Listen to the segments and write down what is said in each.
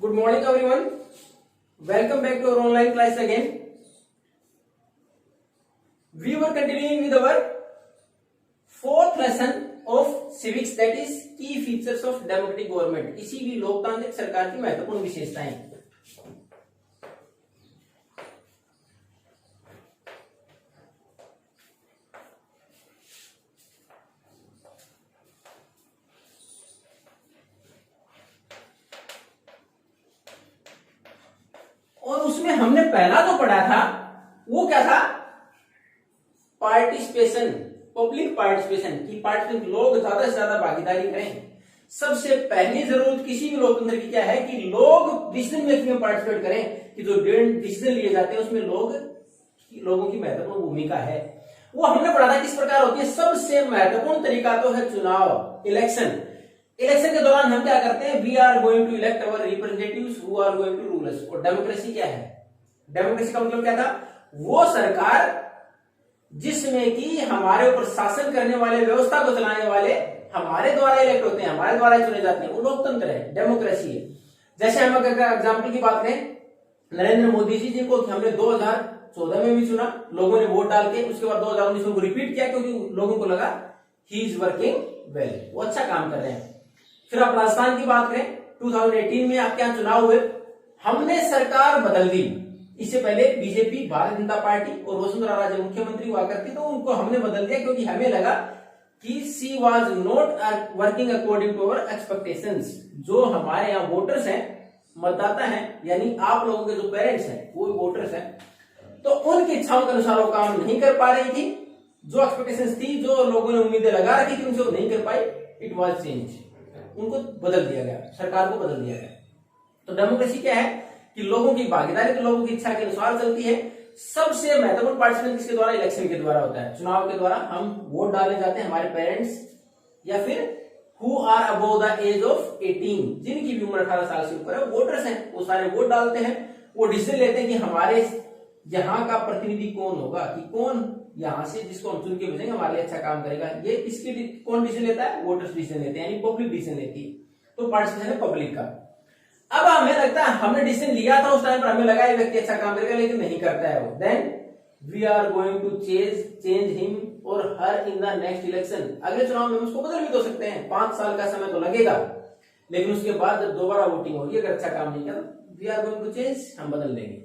Good morning everyone. Welcome back to our online class again. We were continuing with our fourth lesson of civics, that is key features of democratic government. किसी भी लोकतांत्रिक सरकार की महत्वपूर्ण विशेषताएं. और उसमें हमने पहला जो पढ़ा था वो क्या था? पार्टिसिपेशन, पब्लिक पार्टिसिपेशन की पार्टिसिपेशन, लोग ज्यादा से ज्यादा भागीदारी करें. सबसे पहली जरूरत किसी भी लोकतंत्र की क्या है कि लोग डिसीजन मेकिंग में पार्टिसिपेट करें, कि जो डिसीजन लिए जाते हैं उसमें लोगों की महत्वपूर्ण भूमिका है. वो हमने पढ़ा था किस प्रकार होती है. सबसे महत्वपूर्ण तरीका तो है चुनाव, इलेक्शन. इलेक्शन के दौरान हम क्या करते हैं? We are going to elect our representatives who are going to rule us. और डेमोक्रेसी क्या है? डेमोक्रेसी का मतलब क्या था? वो सरकार जिसमें कि हमारे ऊपर शासन करने वाले, व्यवस्था को चलाने वाले हमारे द्वारा इलेक्ट होते हैं, हमारे द्वारा चुने जाते हैं, वो लोकतंत्र है, डेमोक्रेसी है. जैसे हम अगर एग्जाम्पल की बात करें, नरेंद्र मोदी जी को हमने 2014 में भी चुना, लोगों ने वोट डाल के. उसके बाद 2019 में रिपीट किया क्योंकि लोगों को लगा ही इज वर्किंग वेल, वो अच्छा काम कर रहे हैं. फिर आप राजस्थान की बात करें, 2018 में आपके यहाँ चुनाव हुए, हमने सरकार बदल दी. इससे पहले बीजेपी, भारतीय जनता पार्टी और वसुंधरा राजे मुख्यमंत्री हुआ करती, तो उनको हमने बदल दिया क्योंकि हमें लगा कि she was not working according to our expectations. जो हमारे यहाँ वोटर्स हैं, मतदाता हैं, यानी आप लोगों के जो पेरेंट्स हैं वो वोटर्स हैं, तो उनकी इच्छाओं के अनुसार वो काम नहीं कर पा रही थी. जो एक्सपेक्टेशंस थी, जो लोगों ने उम्मीदें लगा रखी थी, उनसे वो नहीं कर पाई. इट वॉज चेंज, उनको बदल दिया गया, सरकार को बदल दिया गया. तो डेमोक्रेसी क्या है कि लोगों की भागीदारी, तो लोगों की इच्छा के अनुसार चलती है. सबसे महत्वपूर्ण पार्टिसिपेशन किसके द्वारा? इलेक्शन के द्वारा होता है, चुनाव के द्वारा. हम वोट डालने जाते हैं, हमारे पेरेंट्स या फिर who are above the age of 18, जिनकी भी उम्र 18 साल से ऊपर है, वोटर्स हैं, वो सारे वोट डालते हैं. वो डिसीजन लेते हैं कि हमारे यहाँ का प्रतिनिधि कौन होगा, कि कौन यहाँ से जिसको हम चुन के भेजेंगे हमारे लिए अच्छा काम करेगा. ये किसकी कौन डिसीजन लेता है? वोटर्स डिसीजन लेते हैं, यानी पब्लिक डिसीजन लेती है. तो पार्टिसिपेशन है पब्लिक का. अब हमें लगता है हमने डिसीजन लिया था उस टाइम पर, हमें लगा ये व्यक्ति अच्छा काम करेगा, लेकिन नहीं करता है वो. Then we are going to change him और her in the next election. अगले चुनाव में उसको बदल भी तो सकते हैं, 5 साल का समय तो लगेगा, लेकिन उसके बाद जब दोबारा वोटिंग होगी, अगर अच्छा काम नहीं किया तो we are going to change, हम बदल देंगे.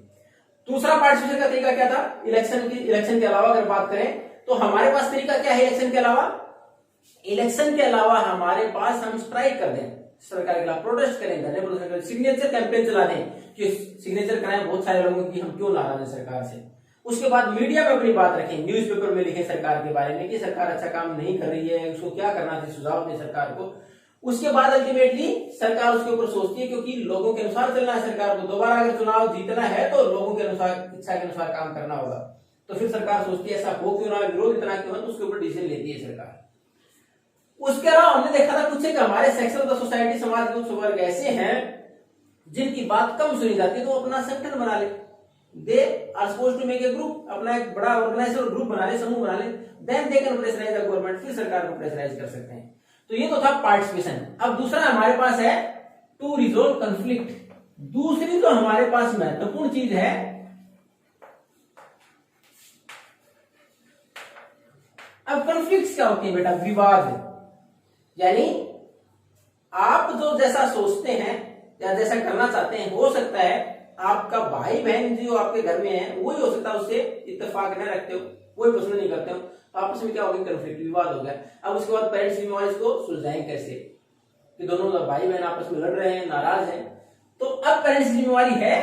दूसरा पार्टिसिपेशन का तरीका क्या था? इलेक्शन के अलावा अगर बात करें तो हमारे पास तरीका क्या है इलेक्शन के अलावा? इलेक्शन के अलावा हमारे पास हम स्ट्राइक कर दें, सरकार के खिलाफ प्रोटेस्ट करें, धरने प्रदर्शन करें, सिग्नेचर कैंपेन चला दें कि सिग्नेचर कराएं बहुत सारे लोगों की हम क्यों नाराज हैं सरकार से. उसके बाद मीडिया में अपनी बात रखें, न्यूज़पेपर में लिखें सरकार के बारे में कि सरकार अच्छा काम नहीं कर रही है, उसको क्या करना चाहिए, सुझाव दें सरकार को. उसके बाद अल्टीमेटली सरकार उसके ऊपर सोचती है, क्योंकि लोगों के अनुसार चलना है सरकार को. दोबारा अगर चुनाव जीतना है तो लोगों के अनुसार, इच्छा के अनुसार काम करना होगा. तो फिर सरकार सोचती है ऐसा हो क्यों ना, विरोध इतना क्यों है, तो उसके ऊपर डिसीजन लेती है सरकार. उसके अलावा हमने देखा था कुछ एक हमारे सेक्शन ऑफ द सोसाइटी, समाज के कुछ वर्ग ऐसे हैं जिनकी बात कम सुनी जाती है, तो अपना संगठन बना ले. They are supposed to make a group, अपना एक बड़ा ऑर्गेनाइजेशन ग्रुप बना ले, समूह बना ले. Then they can pressurise the government, फिर सरकार को प्रेशराइज कर सकते हैं. तो ये तो था पार्टिसिपेशन. अब दूसरा हमारे पास है टू रिजोल्व कंफ्लिक्ट. दूसरी जो हमारे पास महत्वपूर्ण चीज है, अब कंफ्लिक्ट क्या होती है बेटा? विवाद. यानी आप जो जैसा सोचते हैं या जैसा करना चाहते हैं, हो सकता है आपका भाई बहन जो आपके घर में है वही हो सकता है उससे इत्तेफाक न रखते हो, वही पसंद नहीं करते हो, तो आपस में क्या हो गया? कंफ्लिक्ट, विवाद हो गया. अब उसके बाद पेरेंट्स जिम्मेवारी को सुलझाएं कैसे, कि दोनों भाई बहन आपस में लड़ रहे हैं, नाराज हैं. तो अब पेरेंट्स की जिम्मेवारी है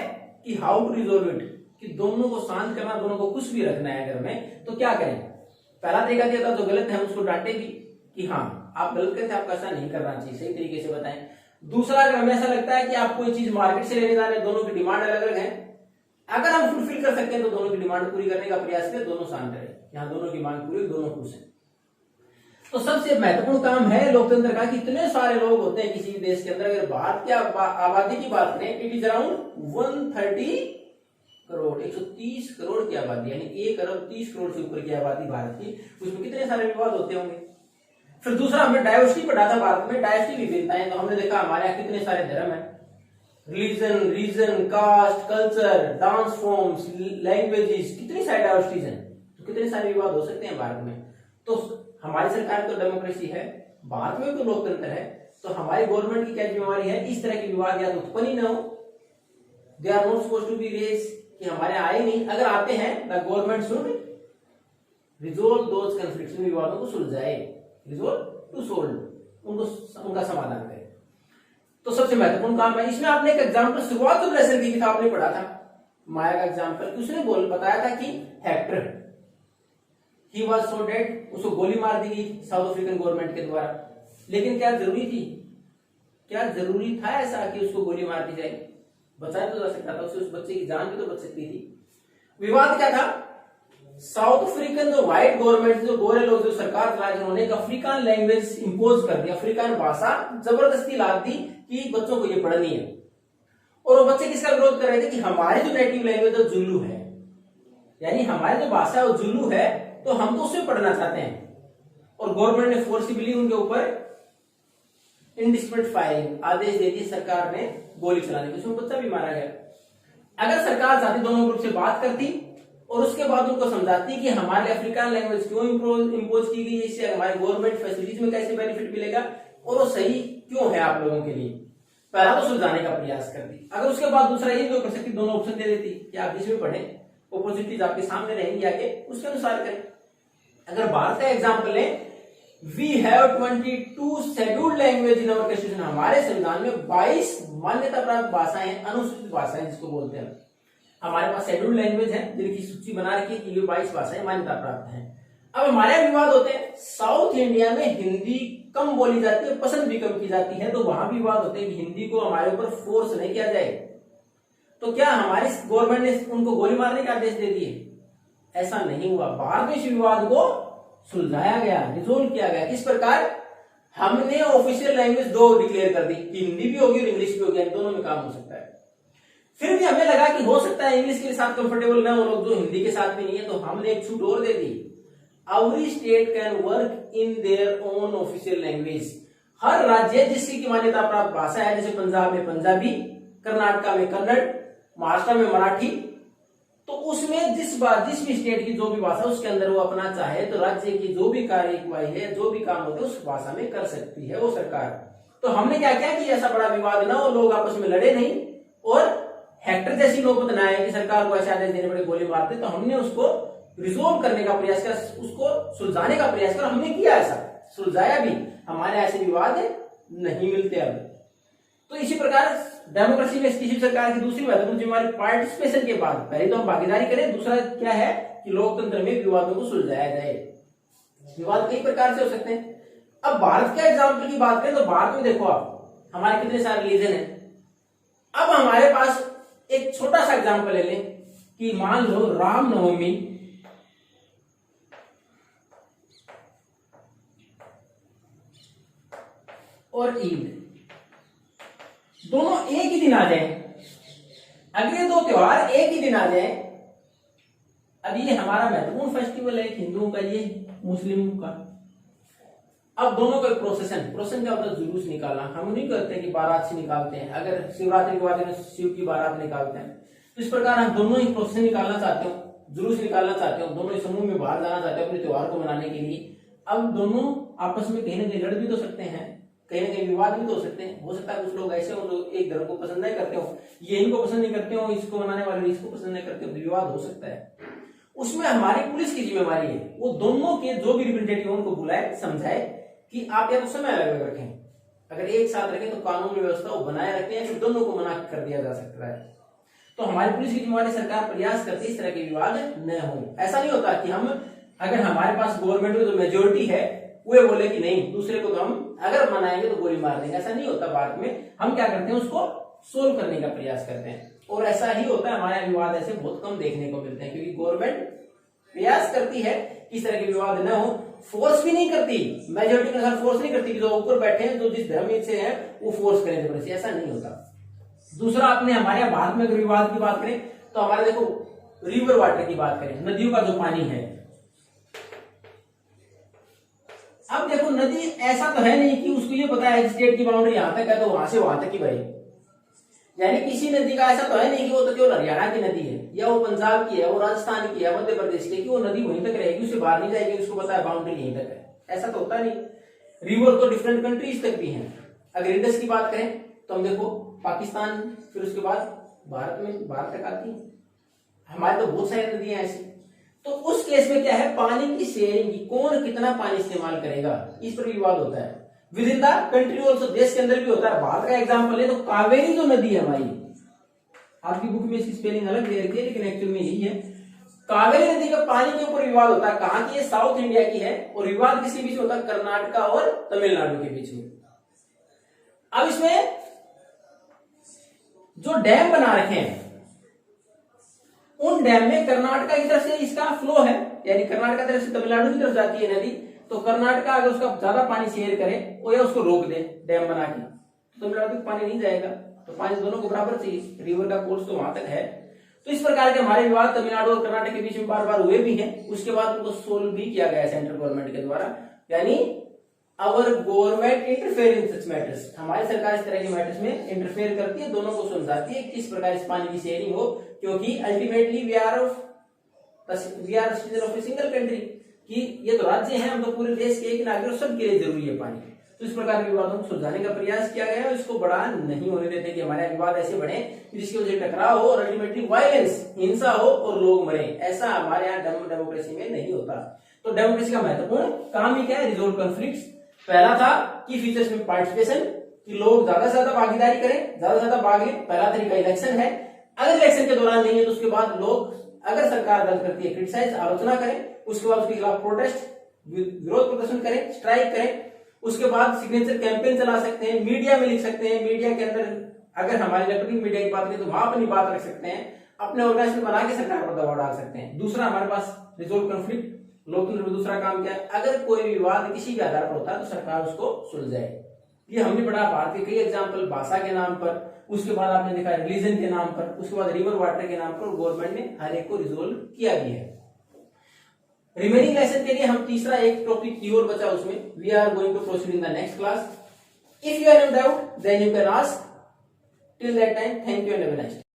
कि हाउ टू रिजोल्व इट, कि दोनों को शांत करना, दोनों को खुश भी रखना है घर में. तो क्या करें? पहला तरीका दिया था, जो गलत है उसको डांटे भी कि हाँ आप गलत करते, आपको ऐसा नहीं करना चाहिए, सही तरीके से बताएं. दूसरा, अगर हमें ऐसा लगता है कि आप कोई चीज मार्केट से लेने जा रहे हैं, दोनों की डिमांड अलग अलग है, अगर हम फुलफिल कर सकते हैं तो दोनों की डिमांड पूरी करने का प्रयास करें, दोनों शांत रहे, यहाँ दोनों की मांग पूरी, दोनों खुश हैं. तो सबसे महत्वपूर्ण काम है लोकतंत्र का कि इतने सारे लोग होते हैं किसी भी देश के अंदर. अगर भारत की आबादी की बात करें, it is around 130 crore, 130 crore की आबादी, यानी 1 अरब 30 करोड़ से ऊपर की आबादी भारत की. उसमें कितने सारे विवाद होते होंगे. फिर दूसरा, हमने डाइवर्सिटी पढ़ा था भारत में, डाइवर्सिटी विविधता है. तो हमने देखा हमारे यहाँ कितने सारे धर्म है, religion, region, caste, culture, dance forms, languages, कितनी सारी डाइवर्सिटीज हैं, तो कितने सारे विवाद हो सकते हैं भारत में। तो हमारी सरकार तो डेमोक्रेसी है, भारत में तो लोकतंत्र है, तो हमारी गवर्नमेंट की क्या जिम्मेवारी है, इस तरह के विवाद या तो उत्पन्न ही ना हो, they are not supposed to be raise, कि हमारे आए नहीं, अगर आते हैं the government should resolve those conflicts, विवादों को सुलझाए, रिजोल्व टू सोल्व, उनको उनका समाधान करे। तो सबसे महत्वपूर्ण काम है। इसमें आपने एक एग्जांपल शुरुआत तो लेसन की था, आपने पढ़ा था माया का एग्जांपल, उसने बताया था कि Hector he was so dead, उसको गोली मार दी गई साउथ अफ्रीकन गवर्नमेंट के द्वारा। लेकिन क्या जरूरी थी, क्या जरूरी था ऐसा कि उसको गोली मार दी जाए? बचाया तो जा सकता था, उससे उस बच्चे की जान भी तो बच सकती थी। विवाद क्या था, साउथ अफ्रीकन जो व्हाइट गवर्नमेंट, जो गोरे लोग, जो सरकार चला, जिन्होंने एक अफ्रीकन लैंग्वेज इंपोज कर दी, अफ्रीकन भाषा जबरदस्ती ला दी कि बच्चों को ये पढ़नी है। और वो बच्चे किसका विरोध कर रहे थे कि हमारी जो नेटिव लैंग्वेज जो जुल्लू है, यानी हमारी जो भाषा है वो जुल्लू है, तो हम तो उसमें पढ़ना चाहते हैं। और गवर्नमेंट ने फोर्सिबली उनके ऊपर इंडिस्क्रिमिनेट फायरिंग आदेश दे दिए, सरकार ने गोली चलाने की, उसमें बच्चा भी मारा गया। अगर सरकार चाहती दोनों ग्रुप से बात करती और उसके बाद उनको समझाती कि हमारे अफ्रीकन लैंग्वेज क्यों इंपोज की गई है, इससे हमारे गवर्नमेंट फैसिलिटीज में कैसे बेनिफिट मिलेगा और वो सही क्यों है आप लोगों के लिए, पहला तो सुलझाने का प्रयास करती। अगर उसके बाद दूसरा ये जो कर सकती, दोनों ऑप्शन दे देती कि आप जिसमें पढ़े, अपॉर्चुनिटीज आपके सामने रहेंगी, आगे उसके अनुसार करें। अगर भारत का एग्जाम्पल लें, we have 22 scheduled language in our constitution, हमारे संविधान में 22 मान्यता प्राप्त भाषाएं, अनुसूचित भाषाएं जिसको बोलते हैं, हमारे पास शेड्यूल्ड लैंग्वेज है जिनकी सूची बना रखी कि ये 22 भाषाएं मान्यता प्राप्त हैं। अब हमारे विवाद होते हैं, साउथ इंडिया में हिंदी कम बोली जाती है, पसंद भी कम की जाती है, तो वहां भी विवाद होते हैं कि हिंदी को हमारे ऊपर फोर्स नहीं किया जाए। तो क्या हमारी गवर्नमेंट ने उनको गोली मारने के आदेश दे दिए? ऐसा नहीं हुआ, भारत में इस विवाद को सुलझाया गया, रिजोल्व किया गया। किस प्रकार? हमने ऑफिशियल लैंग्वेज 2 डिक्लेयर कर दी कि हिंदी भी होगी और इंग्लिश भी होगी, दोनों में काम हो सकता है। फिर भी हमें लगा कि हो सकता है इंग्लिश के साथ कंफर्टेबल ना हो लोग, जो हिंदी के साथ भी नहीं है, तो हमने एक छूट और दे दी, every state can work in their own official language. हर राज्य जिसकी की मान्यता प्राप्त भाषा है, जैसे पंजाब में पंजाबी, कर्नाटका में कन्नड़, महाराष्ट्र में मराठी, तो उसमें जिस भी स्टेट की जो भी भाषा उसके अंदर वो अपना चाहे तो राज्य की जो भी कार्यवाही है, जो भी काम होते हैं उस भाषा में कर सकती है वो सरकार। तो हमने क्या किया कि ऐसा बड़ा विवाद ना हो, लोग आपस में लड़े नहीं और हेक्टर जैसी नौबत ना आए कि सरकार को ऐसे आदेश देने पड़े, गोली मारते। तो हमने उसको रिजोल्व करने का प्रयास किया, उसको सुलझाने का प्रयास किया, हमने किया, ऐसा सुलझाया भी, हमारे ऐसे विवाद नहीं मिलते अब। तो इसी प्रकार डेमोक्रेसी में किसी सरकार की दूसरी महत्वपूर्ण जिम्मेदारी पार्टिसिपेशन के बाद, पहले तो हम भागीदारी करें, दूसरा क्या है कि लोकतंत्र में विवादों को सुलझाया जाए। विवाद कई प्रकार से हो सकते हैं। अब भारत के एग्जाम्पल की बात करें तो भारत में देखो आप, हमारे कितने सारे रिलीजन है। अब हमारे पास एक छोटा सा एग्जाम्पल ले लें कि मान लो रामनवमी और ईद दोनों एक ही दिन आ जाए, अगर ये 2 त्योहार एक ही दिन आ जाए, अब ये हमारा महत्वपूर्ण फेस्टिवल है, हिंदुओं का, ये मुस्लिमों का। अब दोनों का प्रोसेशन क्या होता है? जुलूस निकालना। हम नहीं करते कि बारात से निकालते हैं, अगर शिवरात्रि के बाद शिव की बारात निकालते हैं, तो इस प्रकार हम दोनों ही प्रोसेशन निकालना चाहते हो, जुलूस निकालना चाहते हो, दोनों ही समूह में बाहर जाना चाहते हो अपने त्योहार को मनाने के लिए। अब दोनों आपस में कहीं ना कहीं लड़ भी तो सकते हैं, कहीं ना कहीं विवाद भी तो हो सकते हैं। हो सकता है कुछ लोग ऐसे हो जो एक धर्म को पसंद नहीं करते हो, ये इनको पसंद नहीं करते हो, इसको मनाने वाले इसको पसंद नहीं करते हो, तो विवाद हो सकता है। उसमें हमारी पुलिस की जिम्मेवारी है, वो दोनों के जो भी रिप्रेजेंटेटिव उनको बुलाए, समझाए कि आप या तो समय अलग अलग रखें, अगर एक साथ रखें तो कानून व्यवस्था वो बनाए रखते हैं, फिर दोनों को मना कर दिया जा सकता है। तो हमारी पुलिस की जिम्मेवारी, सरकार प्रयास करती है इस तरह के विवाद न हो। ऐसा नहीं होता कि हम, अगर हमारे पास गवर्नमेंट में जो मेजोरिटी है वो बोले कि नहीं, दूसरे को तो हम अगर मनाएंगे तो गोली मार देंगे, ऐसा नहीं होता। बाद में हम क्या करते हैं, उसको सोल्व करने का प्रयास करते हैं, और ऐसा ही होता है। हमारे विवाद ऐसे बहुत कम देखने को मिलते हैं, क्योंकि गवर्नमेंट प्रयास करती है कि इस तरह के विवाद न हो, फोर्स भी नहीं करती, मेजोरिटी के अनुसार फोर्स नहीं करती कि जो ऊपर बैठे हैं, जो जिस धर्म से है वो फोर्स करें जबरदस्ती, ऐसा नहीं होता। दूसरा, आपने हमारे भारत में अगर विवाद की बात करें तो हमारे देखो रिवर वाटर की बात करें, नदियों का जो पानी है। अब देखो नदी ऐसा तो है नहीं कि उसको ये पता है स्टेट की बाउंड्री यहां तक है तो वहां से वहां तक ही भाई, यानी किसी नदी का ऐसा तो है नहीं कि वो तो केवल हरियाणा की नदी है या वो पंजाब की है, वो राजस्थान की है, मध्य प्रदेश की, कि वो नदी वहीं तक रहेगी, उससे बाहर नहीं जाएगी, उसको पता है बाउंड्री यहीं तक है, ऐसा तो होता नहीं। रिवर तो डिफरेंट कंट्रीज तक भी है। अगर इंडस की बात करें तो हम देखो पाकिस्तान, फिर उसके बाद भारत में, भारत तक आती है, हमारे तो बहुत सारी नदियां ऐसी। तो उस केस में क्या है, पानी की शेयरिंग की, कौन कितना पानी इस्तेमाल करेगा, इस पर विवाद होता है। With in the country also, देश के अंदर भी होता है। भारत का एग्जांपल है तो कावेरी जो नदी है हमारी, आपकी बुक में इसकी स्पेलिंग अलग दे रखी है लेकिन एक्चुअल में यही है। कावेरी नदी का पानी के ऊपर विवाद होता है, कहां की है, साउथ इंडिया की है, और विवाद किसी बीच में होता है, कर्नाटक और तमिलनाडु के बीच में। अब इसमें जो डैम बना रखे हैं, उन डैम में कर्नाटक की तरफ से इसका फ्लो है, यानी कर्नाटक की तरफ से तमिलनाडु की तरफ जाती है नदी, तो कर्नाटक अगर उसका ज्यादा पानी शेयर करे और या उसको रोक दे डैम बना के, तो तमिलनाडु तक पानी नहीं जाएगा। तो पानी दोनों को बराबर चाहिए, रिवर का कोर्स तो वहां तक है। तो इस प्रकार के हमारे विवाद तमिलनाडु और कर्नाटक के बीच में बार बार हुए भी हैं। उसके बाद उनको सोल्व भी किया गया सेंट्रल गवर्नमेंट के द्वारा, यानी अवर government interfere in such matters, हमारी सरकार इस तरह के मैटर्स में इंटरफेयर करती है, दोनों को समझाती है किस प्रकार इस पानी की शेयरिंग हो, क्योंकि ultimately we are citizen of a single country, कि ये तो राज्य हैं, हम तो पूरे देश के एक नागरिक, सबके लिए जरूरी है पानी। तो इस प्रकार के विवादों को सुलझाने का प्रयास किया गया है, इसको बड़ा नहीं होने देते कि हमारे विवाद ऐसे बढ़े जिसकी वजह से टकराव हो और अल्टीमेटली वायलेंस, हिंसा हो और लोग मरे, ऐसा हमारे यहाँ डेमोक्रेसी में नहीं होता। तो डेमोक्रेसी का महत्वपूर्ण काम ही क्या है, रिजोल्व कॉन्फ्लिक्ट्स। पहला था की फीचर्स में पार्टिसिपेशन, कि लोग ज्यादा से ज्यादा भागीदारी करें, ज्यादा से ज्यादा भाग लें। पहला तरीका इलेक्शन है, अगर इलेक्शन के दौरान नहीं है तो उसके बाद लोग, अगर सरकार गलत करती है, क्रिटिसाइज, आलोचना करें, उसके बाद उसके खिलाफ प्रोटेस्ट, विरोध प्रदर्शन करें, स्ट्राइक करें, उसके बाद सिग्नेचर कैंपेन चला सकते हैं, मीडिया में लिख सकते हैं, मीडिया के अंदर अगर हमारी इलेक्ट्रॉनिक मीडिया की बात करें तो वहां अपनी बात रख सकते हैं, अपने ऑर्गेनाइजेशन बना के सरकार पर दबाव डाल सकते हैं। दूसरा हमारे पास रिजोल्व कॉन्फ्लिक्ट, लोकतंत्र में दूसरा काम क्या है, अगर कोई विवाद किसी भी आधार पर होता है तो सरकार उसको सुलझाए। ये हमने पढ़ा भारत के कई एग्जाम्पल, भाषा के नाम पर, उसके बाद आपने देखा रिलीजन के नाम पर, उसके बाद रिवर वाटर के नाम पर गवर्नमेंट ने हर एक को रिजोल्व किया भी है। रिमेनिंग लेसन के लिए हम तीसरा एक टॉपिक की और बचा, उसमें we are going to proceed in the next class. If you have no doubt then you can ask, till that time thank you and have a nice day.